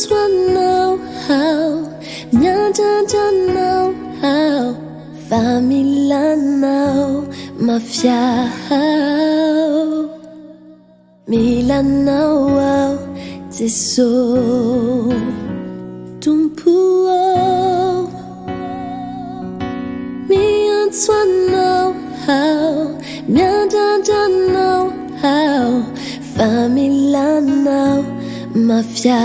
toi know how, Nyanja know how, famille Anao, mafia. Mila Anao, c'est so, tumpuo. Me toi know how, Nyanja know how, famille Anao, mafia.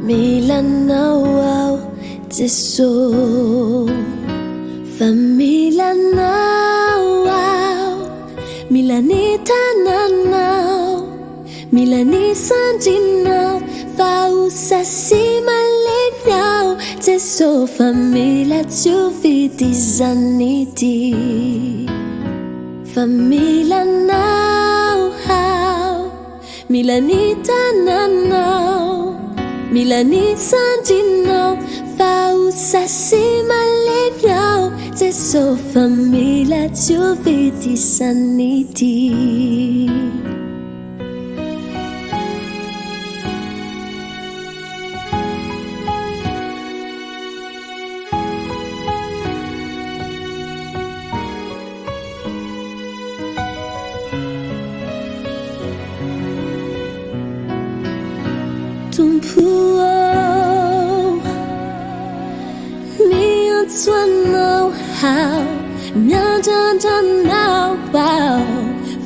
Mila Anao, c'est so, famille Anao. Milanita nanao, Milani sanjinao, Fausa si malegnao, c'est so famille tu vidi zaniti. Famille Anao, Milanita nanao, Milani sanjinao, Fausa si malegnao, c'est so famille tu vidi saniti. Tumpuo, me and toi know how, Nyanja know wow,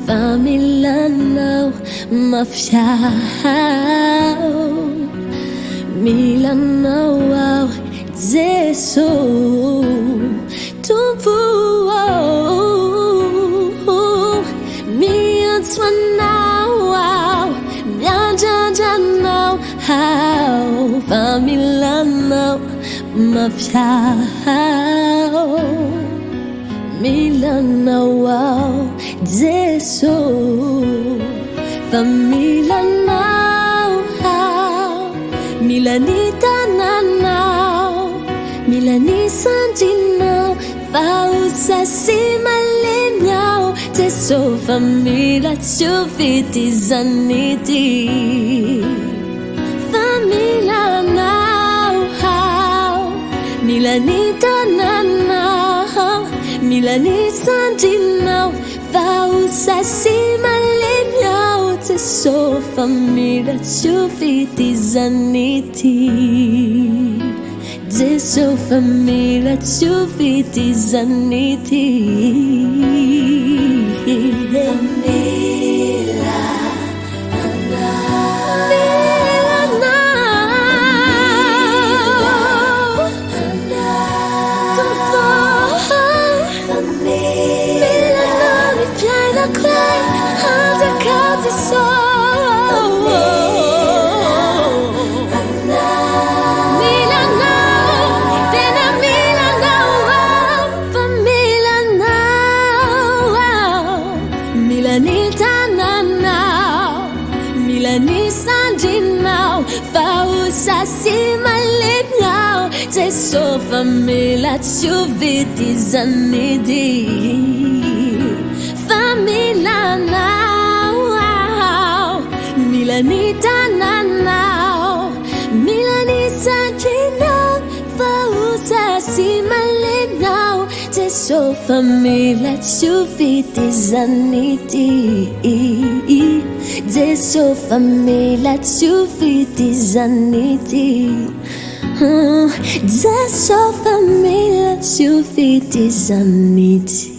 famille Anao, mafia. Mila Anao, c'est so, tumpuo, me and toi know wow, Nyanja know how, famille Anao, mafia. Mila Anao, c'est so, famille Anao. Milanita nanao, Milani sanjinao, Fausa si malegnao, c'est so famille tu vidi zaniti. Famille Anao, Milanita nanao, Milani sanjinao, Fausa si malegnao, c'est so famille tu vidi zaniti. C'est so famille tu vidi zaniti. C'est so famille tu vidi zaniti. Famille Anao, Milanita nanao, Milani sanjinao, Fausa si malegnao, c'est so famille tu vidi zaniti. C'est so famille tu vidi zaniti. C'est so famille tu vidi zaniti.